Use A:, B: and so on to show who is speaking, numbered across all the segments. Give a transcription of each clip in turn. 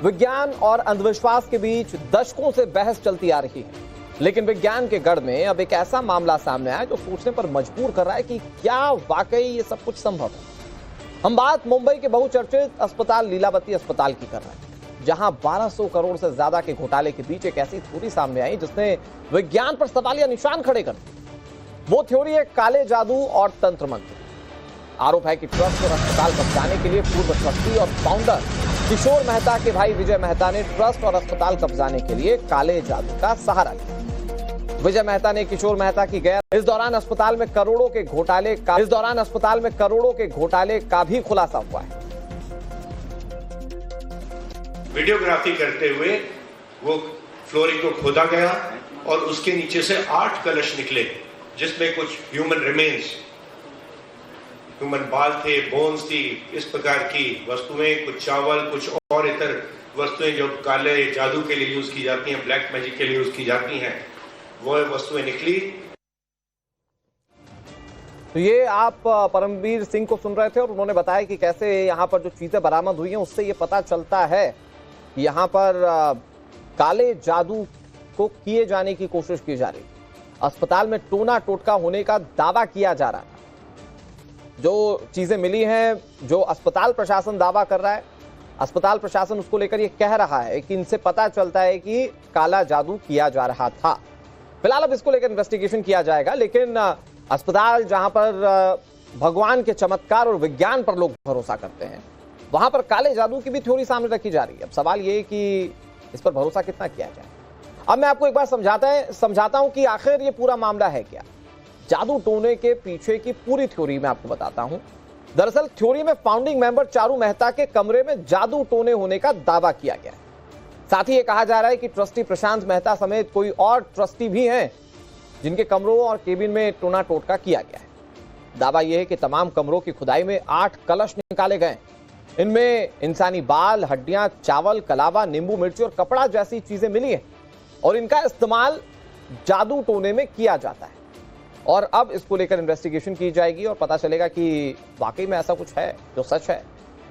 A: विज्ञान और अंधविश्वास के बीच दशकों से बहस चलती आ रही है, लेकिन विज्ञान के गढ़ में अब एक ऐसा मामला सामने आया जो सोचने पर मजबूर कर रहा है कि क्या वाकई ये सब कुछ संभव है। हम बात मुंबई के बहुचर्चित अस्पताल लीलावती अस्पताल की कर रहे हैं, जहां 1200 करोड़ से ज्यादा के घोटाले के बीच एक ऐसी थ्योरी सामने आई जिसने विज्ञान पर सवालिया निशान खड़े कर दिए। वो थ्योरी है काले जादू और तंत्र मंत्र। आरोप है कि ट्रस्ट और अस्पताल कब्जाने के लिए पूर्व ट्रस्टी और फाउंडर किशोर मेहता के भाई विजय मेहता ने ट्रस्ट और अस्पताल कब्जाने के लिए काले जादू का सहारा लिया। विजय मेहता ने किशोर मेहता की गैर इस दौरान अस्पताल में करोड़ों के घोटाले का भी खुलासा हुआ है।
B: वीडियोग्राफी करते हुए वो फ्लोरिंग को खोदा गया और उसके नीचे से 8 कलश निकले, जिसमें कुछ ह्यूमन रिमेन्स, ह्यूमन बाल थे, बोन्स थी, इस प्रकार की वस्तुएं, कुछ चावल, कुछ और इतर वस्तुएं जो काले जादू के लिए यूज की जाती हैं, ब्लैक मैजिक के लिए यूज की जाती हैं, वो वस्तुएं निकली।
A: तो ये आप परमवीर सिंह को सुन रहे थे और उन्होंने बताया कि कैसे यहाँ पर जो चीजें बरामद हुई हैं उससे ये पता चलता है कि यहाँ पर काले जादू को किए जाने की कोशिश की जा रही है। अस्पताल में टोना टोटका होने का दावा किया जा रहा है। जो चीजें मिली हैं, जो अस्पताल प्रशासन दावा कर रहा है, अस्पताल प्रशासन उसको लेकर ये कह रहा है कि इनसे पता चलता है कि काला जादू किया जा रहा था। फिलहाल अब इसको लेकर इन्वेस्टिगेशन किया जाएगा, लेकिन अस्पताल जहां पर भगवान के चमत्कार और विज्ञान पर लोग भरोसा करते हैं, वहां पर काले जादू की भी थ्योरी सामने रखी जा रही है। अब सवाल ये कि इस पर भरोसा कितना किया जाए। अब मैं आपको एक बार समझाता हूं कि आखिर ये पूरा मामला है क्या। जादू टोने के पीछे की पूरी थ्योरी मैं आपको बताता हूं। दरअसल थ्योरी में फाउंडिंग मेंबर चारू मेहता के कमरे में जादू टोने होने का दावा किया गया है। साथ ही ये कहा जा रहा है कि ट्रस्टी प्रशांत मेहता समेत कोई और ट्रस्टी भी हैं जिनके कमरों और केबिन में टोना टोटका किया गया है। दावा यह है कि तमाम कमरों की खुदाई में 8 कलश निकाले गए। इनमें इंसानी बाल, हड्डियां, चावल, कलावा, नींबू मिर्ची और कपड़ा जैसी चीजें मिली हैं और इनका इस्तेमाल जादू टोने में किया जाता है। और अब इसको लेकर इन्वेस्टिगेशन की जाएगी और पता चलेगा कि वाकई में ऐसा कुछ है जो सच है।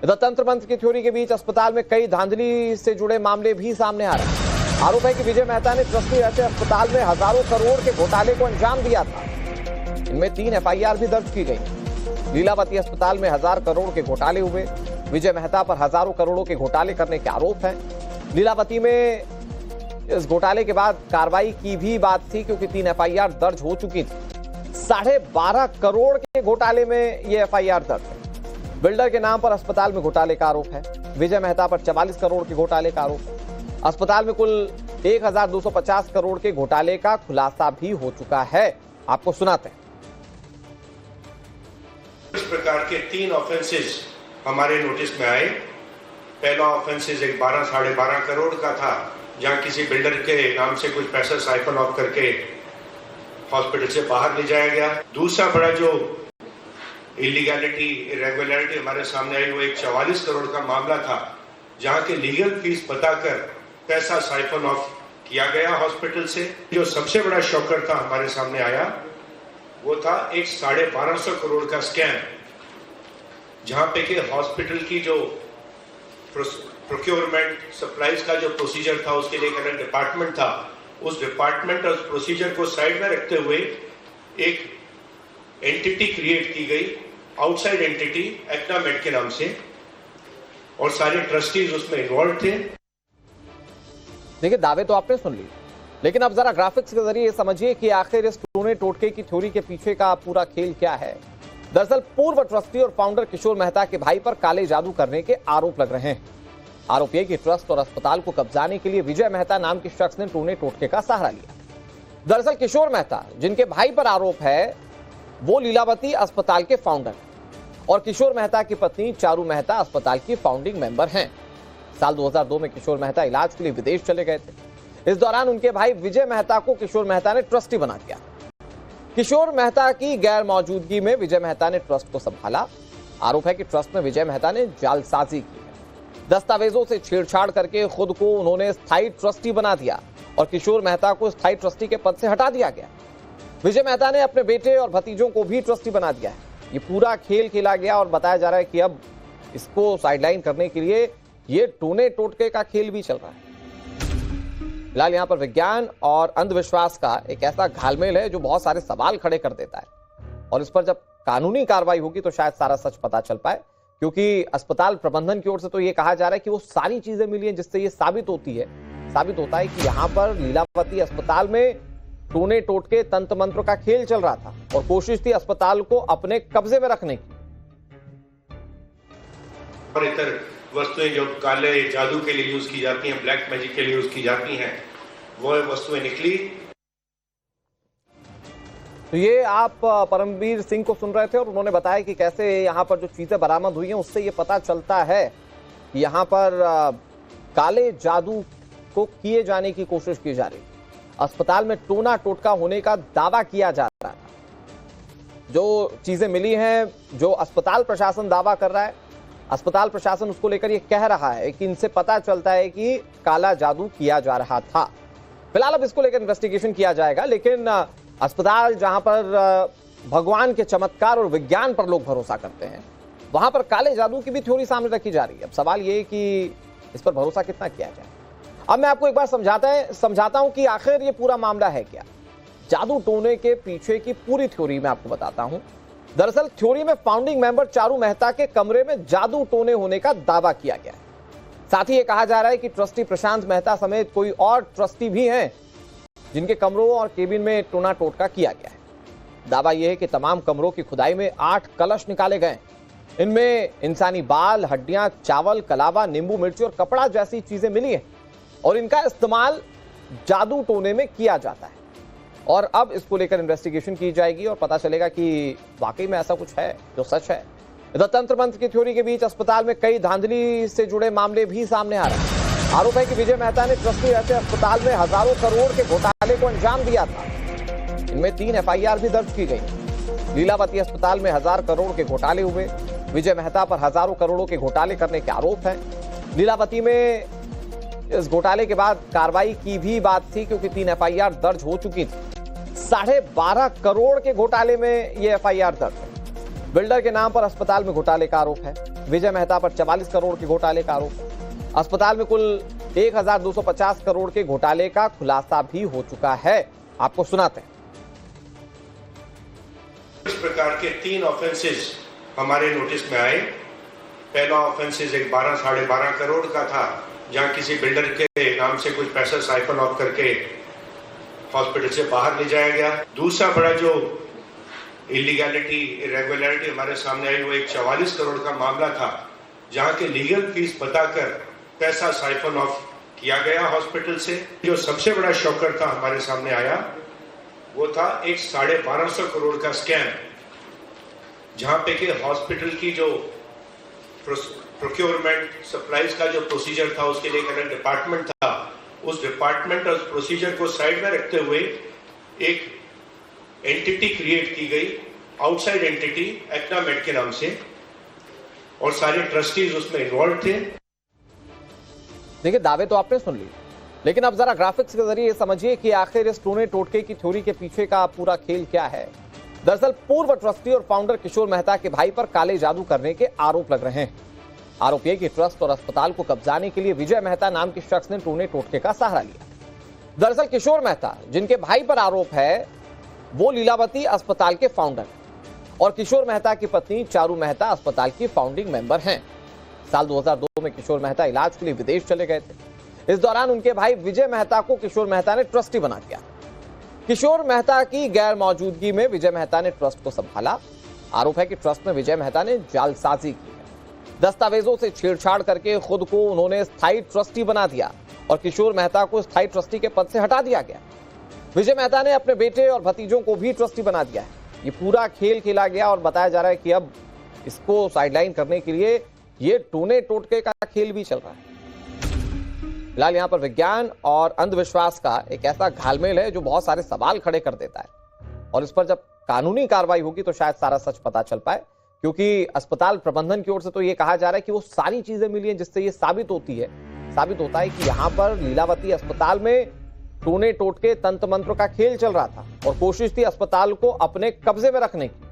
A: इधर तंत्र मंत्र की थ्योरी के बीच अस्पताल में कई धांधली से जुड़े मामले भी सामने आ रहे हैं। आरोप है कि विजय मेहता ने ट्रस्टी रहते अस्पताल में हजारों करोड़ के घोटाले को अंजाम दिया था। इनमें 3 FIR भी दर्ज की गई। लीलावती अस्पताल में 1000 करोड़ के घोटाले हुए। विजय मेहता पर हजारों करोड़ों के घोटाले करने के आरोप हैं। लीलावती में इस घोटाले के बाद कार्रवाई की भी बात थी, क्योंकि 3 FIR दर्ज हो चुकी थी। 12.5 करोड़ के घोटाले में ये FIR दर्ज है। बिल्डर के नाम पर अस्पताल में घोटाले का आरोप है। विजय मेहता पर 44 करोड़ के घोटाले का आरोप है। अस्पताल में कुल 1250 करोड़ के घोटाले का खुलासा भी हो चुका है। आपको सुनाते हैं।
B: इस प्रकार के 3 ऑफेंसेस हमारे नोटिस में आए। पहला ऑफेंसेस एक 12-12.5 करोड़ का था, जहां किसी बिल्डर के नाम से कुछ पैसा साइफन ऑफ करके हॉस्पिटल से बाहर ले जाया गया। दूसरा बड़ा जो इलीगैलिटी, इरेगुलरिटी हमारे सामने आई, वो एक 44 करोड़ का मामला था, जहां के लीगल फीस बताकर पैसा साइफन ऑफ किया गया हॉस्पिटल से। जो सबसे बड़ा शॉकर था हमारे सामने आया, वो था एक 1250 करोड़ का स्कैम, जहां पे कि हॉस्पिटल की जो प्रोक्योरमेंट सप्लाईज का जो प्रोसीजर था, उसके लिए एक अलग डिपार्टमेंट था। उस डिपार्टमेंट और उस प्रोसीजर को साइड में रखते हुए एक एंटिटी क्रिएट की गई, आउटसाइड एंटिटी, एक्नामेड के नाम से, और सारे ट्रस्टीज उसमें इन्वॉल्व थे।
A: देखिए, दावे तो आपने सुन लिए, लेकिन अब जरा ग्राफिक्स के जरिए समझिए कि आखिर इस टोने टोटके की थ्योरी के पीछे का पूरा खेल क्या है। दरअसल पूर्व ट्रस्टी और फाउंडर किशोर मेहता के भाई पर काले जादू करने के आरोप लग रहे हैं। आरोप यह कि ट्रस्ट और अस्पताल को कब्जाने के लिए विजय मेहता नाम के शख्स ने टोने टोटके का सहारा लिया। दरअसल किशोर मेहता, जिनके भाई पर आरोप है, वो लीलावती अस्पताल के फाउंडर और किशोर मेहता की पत्नी चारू मेहता अस्पताल की फाउंडिंग मेंबर हैं। साल 2002 में किशोर मेहता इलाज के लिए विदेश चले गए थे। इस दौरान उनके भाई विजय मेहता को किशोर मेहता ने ट्रस्टी बना दिया। किशोर मेहता की गैर मौजूदगी में विजय मेहता ने ट्रस्ट को संभाला। आरोप है कि ट्रस्ट में विजय मेहता ने जालसाजी की है। दस्तावेजों से छेड़छाड़ करके खुद को उन्होंने स्थायी ट्रस्टी बना दिया और किशोर मेहता को स्थायी ट्रस्टी के पद से हटा दिया गया। विजय मेहता ने अपने बेटे और भतीजों को भी ट्रस्टी बना दिया है। ये पूरा खेल खेला गया और बताया जा रहा है कि अब इसको साइडलाइन करने के लिए ये टोने टोटके का खेल भी चल रहा है। फिलहाल यहाँ पर विज्ञान और अंधविश्वास का एक ऐसा घालमेल है जो बहुत सारे सवाल खड़े कर देता है, और इस पर जब कानूनी कार्रवाई होगी तो शायद सारा सच पता चल पाए, क्योंकि अस्पताल प्रबंधन की ओर से तो ये कहा जा रहा है कि वो सारी चीजें मिली हैं जिससे ये साबित होता है कि यहाँ पर लीलावती अस्पताल में टोने टोटके तंत्र मंत्र का खेल चल रहा था और कोशिश थी अस्पताल को अपने कब्जे में रखने की।
B: और इतर वस्तुएं जो काले जादू के लिए यूज की जाती हैं, ब्लैक मैजिक के लिए यूज की जाती हैं, वो वस्तुएं निकली।
A: तो ये आप परमवीर सिंह को सुन रहे थे और उन्होंने बताया कि कैसे यहाँ पर जो चीजें बरामद हुई हैं उससे ये पता चलता है कि यहाँ पर काले जादू को किए जाने की कोशिश की जा रही है। अस्पताल में टोना टोटका होने का दावा किया जा रहा है। जो चीजें मिली हैं, जो अस्पताल प्रशासन दावा कर रहा है, अस्पताल प्रशासन उसको लेकर ये कह रहा है कि इनसे पता चलता है कि काला जादू किया जा रहा था। फिलहाल अब इसको लेकर इन्वेस्टिगेशन किया जाएगा, लेकिन अस्पताल जहां पर भगवान के चमत्कार और विज्ञान पर लोग भरोसा करते हैं, वहां पर काले जादू की भी थ्योरी सामने रखी जा रही है। अब सवाल ये कि इस पर भरोसा कितना किया जाए। अब मैं आपको एक बार समझाता हूं कि आखिर ये पूरा मामला है क्या। जादू टोने के पीछे की पूरी थ्योरी मैं आपको बताता हूं। दरअसल थ्योरी में फाउंडिंग मेंबर चारू मेहता के कमरे में जादू टोने होने का दावा किया गया है। साथ ही ये कहा जा रहा है कि ट्रस्टी प्रशांत मेहता समेत कोई और ट्रस्टी भी हैं जिनके कमरों और केबिन में टोना टोटका किया गया है। दावा यह है कि तमाम कमरों की खुदाई में 8 कलश निकाले गए। इनमें इंसानी बाल, हड्डियां, चावल, कलावा, नींबू मिर्ची और कपड़ा जैसी चीजें मिली हैं और इनका इस्तेमाल जादू टोने में किया जाता है। और अब इसको लेकर इन्वेस्टिगेशन की जाएगी और पता चलेगा कि वाकई में ऐसा कुछ है जो सच है। इधर तंत्र मंत्र की थ्योरी के बीच अस्पताल में कई धांधली से जुड़े मामले भी सामने आ रहे हैं। आरोप है कि विजय मेहता ने ट्रस्टी रहते अस्पताल में हजारों करोड़ के घोटाले को अंजाम दिया था। इनमें 3 FIR भी दर्ज की गई। लीलावती अस्पताल में 1000 करोड़ के घोटाले हुए। विजय मेहता पर हजारों करोड़ों के घोटाले करने के आरोप हैं। लीलावती में इस घोटाले के बाद कार्रवाई की भी बात थी, क्योंकि 3 FIR दर्ज हो चुकी थी। 12.5 करोड़ के घोटाले में ये FIR दर्ज है। बिल्डर के नाम पर अस्पताल में घोटाले का आरोप है। विजय मेहता पर 44 करोड़ के घोटाले का आरोप है। अस्पताल में कुल 1250 करोड़ के घोटाले का खुलासा भी हो चुका है। आपको सुनाते हैं।
B: इस प्रकार के 3 ऑफेंसेस हमारे नोटिस में आए। पहला ऑफेंसेस एक 12-12.5 करोड़ का था, जहां किसी बिल्डर के नाम से कुछ पैसा साइफन ऑफ करके हॉस्पिटल से बाहर ले जाया गया। दूसरा बड़ा जो इलीगैलिटी, इरेगुलरिटी हमारे सामने आई, वो एक 44 करोड़ का मामला था, जहां के लीगल फीस बताकर पैसा साइफन ऑफ किया गया हॉस्पिटल से। जो सबसे बड़ा शॉकर था हमारे सामने आया, वो था एक 1250 करोड़ का स्कैम, जहां पे कि हॉस्पिटल की जो प्रोक्योरमेंट सप्लाईज का जो प्रोसीजर था, उसके लिए एक अलग डिपार्टमेंट था। उस डिपार्टमेंट और प्रोसीजर को साइड में रखते हुए एक एंटिटी क्रिएट की गई, आउटसाइड एंटिटी, एक्नामेड के नाम से, और सारे ट्रस्टीज उसमें इन्वॉल्व थे।
A: देखिए, दावे तो आपने सुन लिए, लेकिन अब जरा ग्राफिक्स के जरिए समझिए कि आखिर इस टोने टोटके की थ्योरी के पीछे का पूरा खेल क्या है। दरअसल पूर्व ट्रस्टी और फाउंडर किशोर मेहता के भाई पर काले जादू करने के आरोप लग रहे हैं। आरोप यह कि ट्रस्ट और अस्पताल को कब्जाने के लिए विजय मेहता नाम के शख्स ने टोने टोटके का सहारा लिया। दरअसल किशोर मेहता, जिनके भाई पर आरोप है, वो लीलावती अस्पताल के फाउंडर और किशोर मेहता की पत्नी चारू मेहता अस्पताल की फाउंडिंग मेंबर हैं। साल 2002 में किशोर मेहता इलाज के लिए विदेश चले गए थे। इस दौरान उनके भाई विजय मेहता को किशोर मेहता ने ट्रस्टी बना दिया। किशोर मेहता की गैर मौजूदगी में विजय मेहता ने ट्रस्ट को संभाला। आरोप है कि ट्रस्ट में विजय मेहता ने जालसाजी की है। दस्तावेजों से छेड़छाड़ करके खुद को उन्होंने स्थायी ट्रस्टी बना दिया और किशोर मेहता को स्थायी ट्रस्टी के पद से हटा दिया गया। विजय मेहता ने अपने बेटे और भतीजों को भी ट्रस्टी बना दिया है। ये पूरा खेल खेला गया और बताया जा रहा है कि अब इसको साइडलाइन करने के लिए ये टोने टोटके का खेल भी चल रहा है। फिलहाल यहाँ पर विज्ञान और अंधविश्वास का एक ऐसा घालमेल है जो बहुत सारे सवाल खड़े कर देता है, और इस पर जब कानूनी कार्रवाई होगी तो शायद सारा सच पता चल पाए, क्योंकि अस्पताल प्रबंधन की ओर से तो ये कहा जा रहा है कि वो सारी चीजें मिली हैं जिससे ये साबित होता है कि यहाँ पर लीलावती अस्पताल में टोने टोटके तंत्र मंत्र का खेल चल रहा था और कोशिश थी अस्पताल को अपने कब्जे में रखने की।